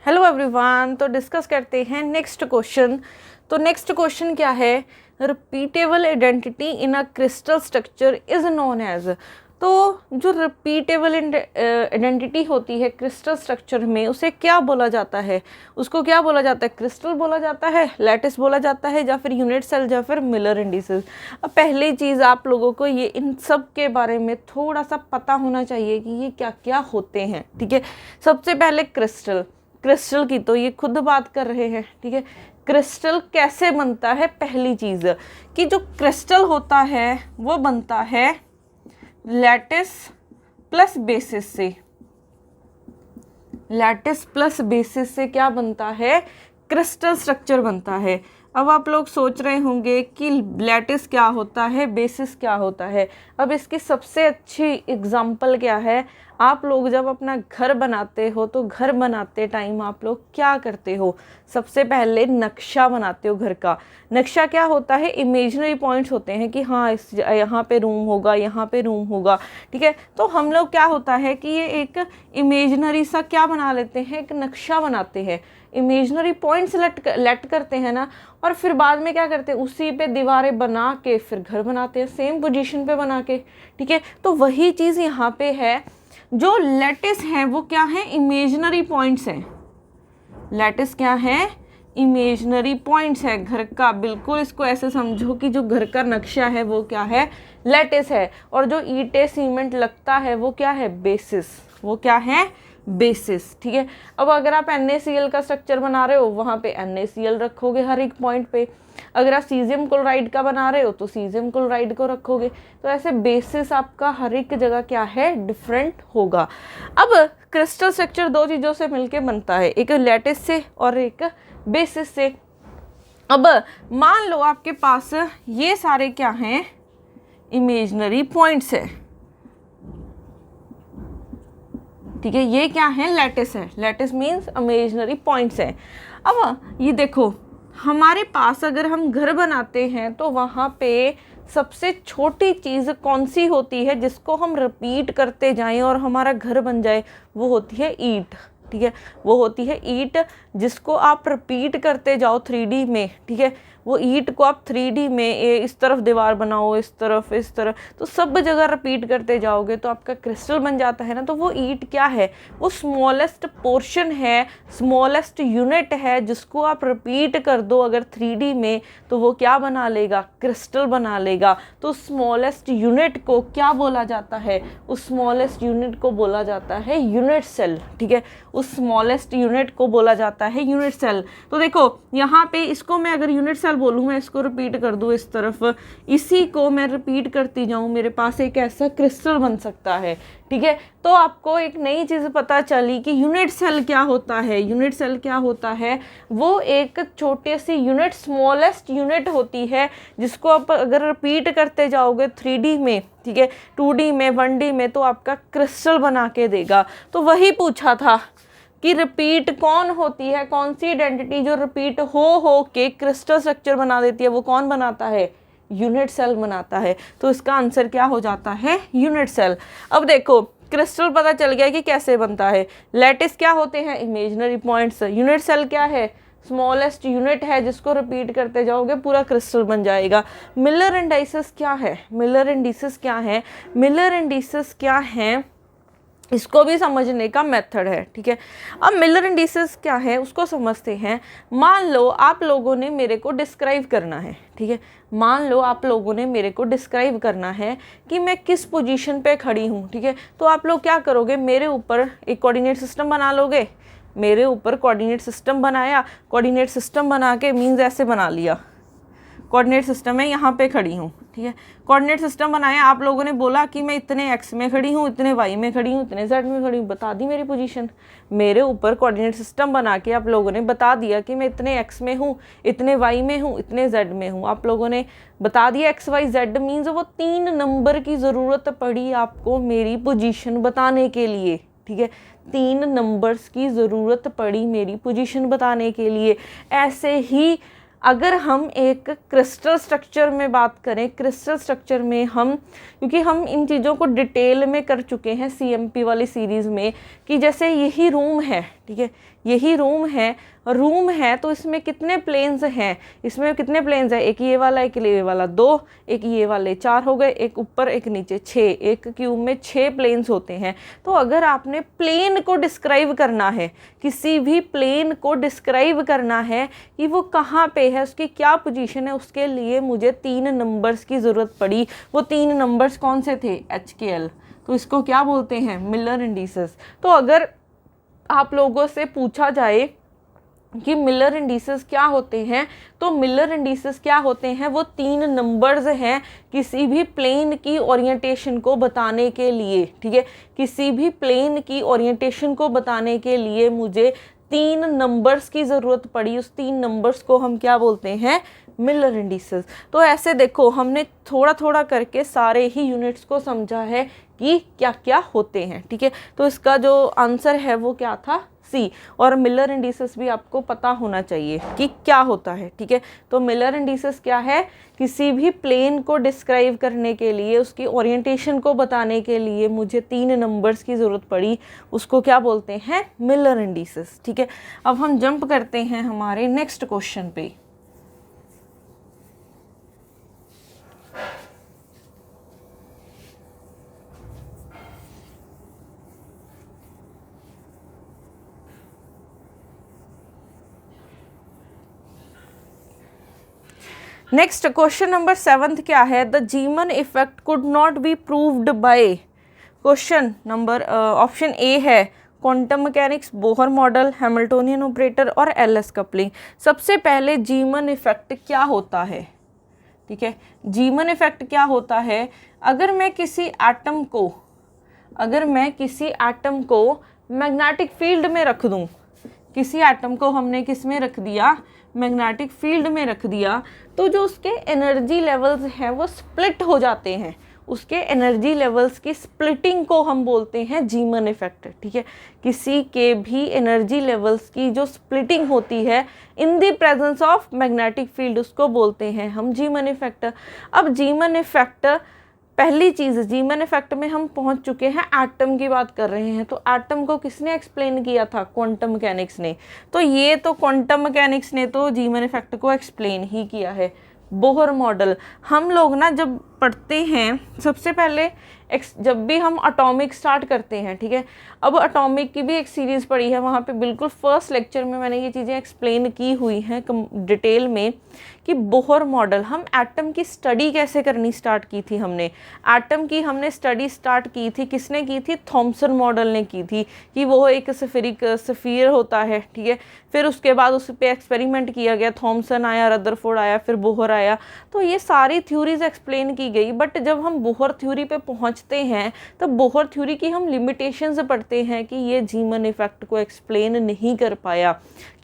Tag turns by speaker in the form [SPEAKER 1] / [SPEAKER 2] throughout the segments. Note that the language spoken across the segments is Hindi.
[SPEAKER 1] हेलो एवरीवन, तो डिस्कस करते हैं नेक्स्ट क्वेश्चन। तो नेक्स्ट क्वेश्चन क्या है? Repeatable identity in a crystal structure is known as. तो जो रिपीटेबल आइडेंटिटी होती है क्रिस्टल स्ट्रक्चर में, उसे क्या बोला जाता है? उसको क्या बोला जाता है? क्रिस्टल बोला जाता है, लैटिस बोला जाता है, या फिर यूनिट सेल, या फिर मिलर इंडिसेस। अब पहली चीज़ आप लोगों को ये इन सब के बारे में थोड़ा सा पता होना चाहिए कि ये क्या क्या होते हैं। ठीक है, सबसे पहले क्रिस्टल की तो ये खुद बात कर रहे हैं। ठीक है, क्रिस्टल कैसे बनता है? पहली चीज़ कि जो क्रिस्टल होता है वो बनता है लैटिस प्लस बेसिस से। लैटिस प्लस बेसिस से क्या बनता है? क्रिस्टल स्ट्रक्चर बनता है। अब आप लोग सोच रहे होंगे कि लैटिस क्या होता है, बेसिस क्या होता है। अब इसकी सबसे अच्छी एग्जांपल क्या है? आप लोग जब अपना घर बनाते हो तो घर बनाते टाइम आप लोग क्या करते हो? सबसे पहले नक्शा बनाते हो घर का। नक्शा क्या होता है? इमेजिनरी पॉइंट्स होते हैं कि हाँ इस यहाँ पे रूम होगा, यहाँ पे रूम होगा। ठीक है, तो हम लोग क्या होता है कि ये एक इमेजिनरी सा क्या बना लेते हैं, एक नक्शा बनाते हैं, इमेजिनरी पॉइंट्स सेलेक्ट करते हैं ना, और फिर बाद में क्या करते हैं, उसी पे दीवारें बना के फिर घर बनाते हैं, सेम पोजीशन पे बना के। ठीक है, तो वही चीज़ यहाँ पे है। जो लैटिस है वो क्या है? इमेजिनरी पॉइंट्स हैं। लैटिस क्या है? इमेजिनरी पॉइंट्स है घर का। बिल्कुल इसको ऐसे समझो कि जो घर का नक्शा है वो क्या है? लैटिस है। और जो ईंटें सीमेंट लगता है वो क्या है? बेसिस। वो क्या है? बेसिस। ठीक है, अब अगर आप NaCl का स्ट्रक्चर बना रहे हो वहाँ पे NaCl रखोगे हर एक पॉइंट पे। अगर आप सीजियम क्लोराइड का बना रहे हो तो सीजियम क्लोराइड को रखोगे। तो ऐसे बेसिस आपका हर एक जगह क्या है? डिफरेंट होगा। अब क्रिस्टल स्ट्रक्चर दो चीज़ों से मिलके बनता है, एक लैटिस से और एक बेसिस से। अब मान लो आपके पास ये सारे क्या हैं? इमेजिनरी पॉइंट्स है। ठीक है, ये क्या है? लैटिस है। लैटिस मीन्स इमेजिनरी पॉइंट्स है। अब ये देखो, हमारे पास अगर हम घर बनाते हैं तो वहाँ पे सबसे छोटी चीज़ कौन सी होती है जिसको हम रिपीट करते जाएं और हमारा घर बन जाए? वो होती है ईंट। ठीक है, वो होती है ईंट, जिसको आप रिपीट करते जाओ 3D में। ठीक है, वो ईंट को आप 3D में इस तरफ दीवार बनाओ, इस तरफ, इस तरफ, तो सब जगह रिपीट करते जाओगे तो आपका क्रिस्टल बन जाता है ना। तो वो ईंट क्या है? वो स्मॉलेस्ट पोर्शन है, स्मॉलेस्ट यूनिट है, जिसको आप रिपीट कर दो अगर 3D में तो वो क्या बना लेगा? क्रिस्टल बना लेगा। तो स्मॉलेस्ट यूनिट को क्या बोला जाता है? उस स्मॉलेस्ट यूनिट को बोला जाता है यूनिट सेल। ठीक है, उस स्मॉलेस्ट यूनिट को बोला जाता है यूनिट सेल। तो देखो यहाँ पे इसको मैं अगर यूनिट सेल बोलूँ, मैं इसको रिपीट कर दूँ इस तरफ, इसी को मैं रिपीट करती जाऊँ, मेरे पास एक ऐसा क्रिस्टल बन सकता है। ठीक है, तो आपको एक नई चीज़ पता चली कि यूनिट सेल क्या होता है। यूनिट सेल क्या होता है? वो एक छोटे सी यूनिट, स्मॉलेस्ट यूनिट होती है, जिसको आप अगर रिपीट करते जाओगे 3D में, ठीक है, 2D में, 1D में, तो आपका क्रिस्टल बना के देगा। तो वही पूछा था कि रिपीट कौन होती है, कौन सी आइडेंटिटी जो रिपीट हो के क्रिस्टल स्ट्रक्चर बना देती है, वो कौन बनाता है? यूनिट सेल बनाता है। तो इसका आंसर क्या हो जाता है? Unit cell. अब देखो, क्रिस्टल पता चल गया कि कैसे बनता है। लैटिस क्या होते हैं? Imaginary points. यूनिट सेल क्या है? स्मॉलेस्ट यूनिट है, जिसको रिपीट करते जाओगे पूरा क्रिस्टल बन जाएगा। मिलर इंडिसेस क्या है? मिलर इंडिसेस क्या है? मिलर इंडिसेस क्या है? इसको भी समझने का मेथड है। ठीक है, अब मिलर इंडिसेस क्या है उसको समझते हैं। मान लो आप लोगों ने मेरे को डिस्क्राइब करना है। ठीक है, मान लो आप लोगों ने मेरे को डिस्क्राइब करना है कि मैं किस पोजीशन पे खड़ी हूँ। ठीक है, तो आप लोग क्या करोगे? मेरे ऊपर एक कोऑर्डिनेट सिस्टम बना लोगे। मेरे ऊपर कोऑर्डिनेट सिस्टम बनाया, कोऑर्डिनेट सिस्टम बना के मीन्स ऐसे बना लिया, कोऑर्डिनेट सिस्टम है, यहाँ पे खड़ी हूँ। ठीक है, कोऑर्डिनेट सिस्टम बनाया, आप लोगों ने बोला कि मैं इतने x में खड़ी हूँ, इतने y में खड़ी हूँ, इतने z में खड़ी हूँ, बता दी मेरी पोजीशन। मेरे ऊपर कोऑर्डिनेट सिस्टम बना के आप लोगों ने बता दिया कि मैं इतने x में हूँ, इतने y में हूँ, इतने z में हूँ। आप लोगों ने बता दिया x y z, मीन्स वो 3 नंबर की ज़रूरत पड़ी आपको मेरी पोजीशन बताने के लिए। ठीक है, 3 नंबर्स की ज़रूरत पड़ी मेरी पोजीशन बताने के लिए। ऐसे ही अगर हम एक क्रिस्टल स्ट्रक्चर में बात करें, क्रिस्टल स्ट्रक्चर में हम, क्योंकि हम इन चीज़ों को डिटेल में कर चुके हैं CMP वाली सीरीज़ में, कि जैसे यही रूम है, ठीक है, यही रूम है तो इसमें कितने प्लेन्स हैं, इसमें कितने प्लेन्स हैं, एक ये वाला, एक ये वाला, 2, एक ये वाले, 4 हो गए, एक ऊपर एक नीचे, 6, एक क्यूब में 6 प्लेन्स होते हैं। तो अगर आपने प्लेन को डिस्क्राइब करना है, किसी भी प्लेन को डिस्क्राइब करना है कि वो कहाँ पे है, उसकी क्या पोजीशन है, उसके लिए मुझे 3 नंबर्स की ज़रूरत पड़ी। वो 3 नंबर्स कौन से थे, HKL, तो इसको क्या बोलते हैं, मिलर इंडिसेस। तो अगर आप लोगों से पूछा जाए कि मिलर इंडिसेस क्या होते हैं, तो मिलर इंडिसेस क्या होते हैं, वो 3 नंबर्स हैं किसी भी प्लेन की ओरिएंटेशन को बताने के लिए, ठीक है, किसी भी प्लेन की ओरिएंटेशन को बताने के लिए मुझे 3 नंबर्स की ज़रूरत पड़ी। उस 3 नंबर्स को हम क्या बोलते हैं, मिलर इंडिसेस। तो ऐसे देखो हमने थोड़ा थोड़ा करके सारे ही यूनिट्स को समझा है कि क्या क्या होते हैं, ठीक है। तो इसका जो आंसर है वो क्या था, सी। और मिलर इंडिसेस भी आपको पता होना चाहिए कि क्या होता है, ठीक है। तो मिलर इंडिसेस क्या है, किसी भी प्लेन को डिस्क्राइब करने के लिए, उसकी ओरिएंटेशन को बताने के लिए मुझे 3 नंबर्स की ज़रूरत पड़ी, उसको क्या बोलते हैं, मिलर इंडिसेस, ठीक है। अब हम जंप करते हैं हमारे नेक्स्ट क्वेश्चन पे। नेक्स्ट क्वेश्चन नंबर 7 क्या है, the Zeeman effect could not be proved by, question number option A है quantum mechanics, Bohr model, Hamiltonian operator और एलएस कपलिंग। सबसे पहले जीमन इफेक्ट क्या होता है, ठीक है। जीमन इफेक्ट क्या होता है, अगर मैं किसी एटम को मैग्नेटिक फील्ड में रख दूं, किसी एटम को हमने किस में रख दिया, मैग्नेटिक फील्ड में रख दिया, तो जो उसके एनर्जी लेवल्स हैं वो स्प्लिट हो जाते हैं। उसके एनर्जी लेवल्स की स्प्लिटिंग को हम बोलते हैं जीमन इफेक्ट, ठीक है। किसी के भी एनर्जी लेवल्स की जो स्प्लिटिंग होती है in the presence of magnetic field, उसको बोलते हैं हम जीमन इफेक्ट। अब जीमन इफेक्ट, पहली चीज़, जीमन इफेक्ट में हम पहुंच चुके हैं, एटम की बात कर रहे हैं, तो एटम को किसने एक्सप्लेन किया था, क्वांटम मैकेनिक्स ने। तो ये तो क्वांटम मैकेनिक्स ने तो जीमन इफेक्ट को एक्सप्लेन ही किया है। बोहर मॉडल हम लोग ना जब पढ़ते हैं, सबसे पहले जब भी हम एटॉमिक स्टार्ट करते हैं, ठीक है। अब एटॉमिक की भी एक सीरीज़ पढ़ी है, वहाँ पे बिल्कुल फर्स्ट लेक्चर में मैंने ये चीज़ें एक्सप्लेन की हुई हैं डिटेल में कि बोहर मॉडल, हम एटम की स्टडी कैसे करनी स्टार्ट की थी। एटम की हमने स्टडी स्टार्ट की थी, किसने की थी, थॉमसन मॉडल ने की थी, कि वो एक सफ़ीर होता है, ठीक है। फिर उसके बाद उस पर एक्सपेरिमेंट किया गया, थॉमसन आया, रदरफोर्ड आया, फिर बोहर आया, तो ये सारी थ्योरीज एक्सप्लेन की गई। बट जब हम बोहर थ्योरी पे पहुंचते हैं तो बोहर थ्योरी की हम लिमिटेशंस पढ़ते हैं कि ये जीमन इफेक्ट को एक्सप्लेन नहीं कर पाया।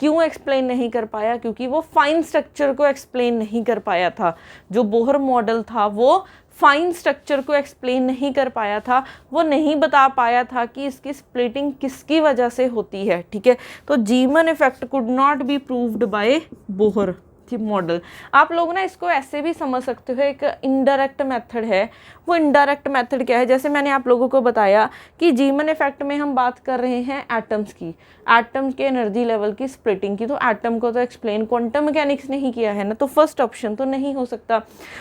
[SPEAKER 1] क्यों एक्सप्लेन नहीं कर पाया, क्योंकि वो फाइन स्ट्रक्चर को एक्सप्लेन नहीं कर पाया था। जो बोहर मॉडल था वो फाइन स्ट्रक्चर को एक्सप्लेन नहीं कर पाया था, वो नहीं बता पाया था कि इसकी स्प्लिटिंग किसकी वजह से होती है, ठीक है। तो जीमन effect could not be proved bye Bohr model. आप लोग ना इसको ऐसे भी समझ सकते हो, एक इनडायरेक्ट मेथड है। वो इनडायरेक्ट मेथड क्या है, जैसे मैंने आप लोगों को बताया कि जीमन इफेक्ट में हम बात कर रहे हैं एटम्स की, एटम्स के एनर्जी लेवल की स्प्लिटिंग की, तो एटम को तो एक्सप्लेन क्वांटम मैकेनिक्स ने ही किया है ना, तो फर्स्ट ऑप्शन तो नहीं हो सकता।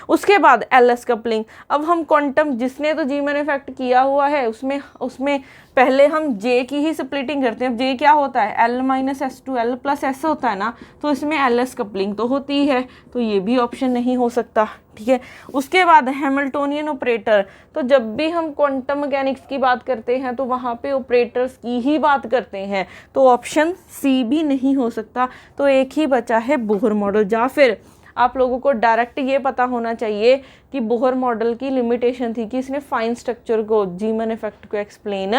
[SPEAKER 1] उसके बाद एलएस कपलिंग, अब हम क्वांटम, जिसने तो जीमन इफेक्ट किया हुआ है उसमें पहले हम जे की ही स्प्लिटिंग करते हैं। अब जे क्या होता है, L minus S to L plus S होता है ना, तो इसमें एलएस कपलिंग तो होती है, तो ये भी ऑप्शन नहीं हो सकता, ठीक है। उसके बाद हैमिल्टोनियन ऑपरेटर, तो जब भी हम क्वांटम मैकेनिक्स की बात करते हैं तो वहाँ पे ऑपरेटर्स की ही बात करते हैं, तो ऑप्शन सी भी नहीं हो सकता। तो एक ही बचा है बोहर मॉडल। या फिर आप लोगों को डायरेक्ट ये पता होना चाहिए कि बोहर मॉडल की लिमिटेशन थी कि इसने फाइन स्ट्रक्चर को, जीमन इफेक्ट को एक्सप्लेन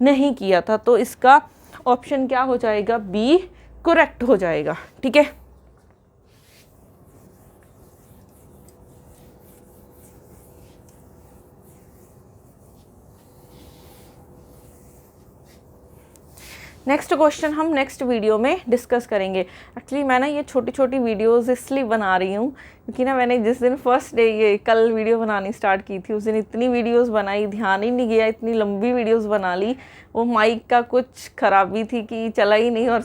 [SPEAKER 1] नहीं किया था। तो इसका ऑप्शन क्या हो जाएगा, बी करेक्ट हो जाएगा, ठीक है। नेक्स्ट क्वेश्चन हम नेक्स्ट वीडियो में डिस्कस करेंगे। एक्चुअली मैं ना ये छोटी छोटी वीडियोस इसलिए बना रही हूँ क्योंकि ना मैंने जिस दिन फर्स्ट डे ये कल वीडियो बनानी स्टार्ट की थी उस दिन इतनी वीडियोस बनाई, ध्यान ही नहीं गया, इतनी लंबी वीडियोस बना ली। वो माइक का कुछ खराबी थी कि चला ही नहीं और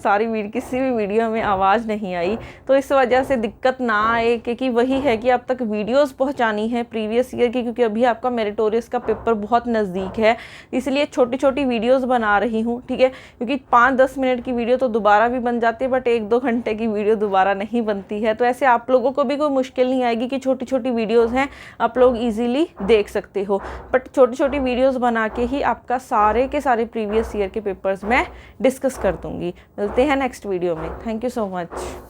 [SPEAKER 1] किसी भी वीडियो में आवाज़ नहीं आई, तो इस वजह से दिक्कत ना आए, क्योंकि वही है कि अब तक वीडियोस पहुंचानी है प्रीवियस ईयर की, क्योंकि अभी आपका मेरिटोरियस का पेपर बहुत नज़दीक है, इसलिए छोटी छोटी वीडियोस बना रही हूँ, ठीक है। क्योंकि 5-10 मिनट की वीडियो तो दोबारा भी बन जाती है, बट 1-2 घंटे की वीडियो दोबारा नहीं बनती है। तो ऐसे आप लोगों को भी कोई मुश्किल नहीं आएगी कि छोटी छोटी वीडियोज़ हैं, आप लोग ईजिली देख सकते हो। बट छोटी छोटी वीडियोज़ बना के ही आपका सारे के सारे प्रीवियस ईयर के पेपर्स मैं डिस्कस कर दूँगी। मिलते हैं नेक्स्ट वीडियो में। Thank you so much.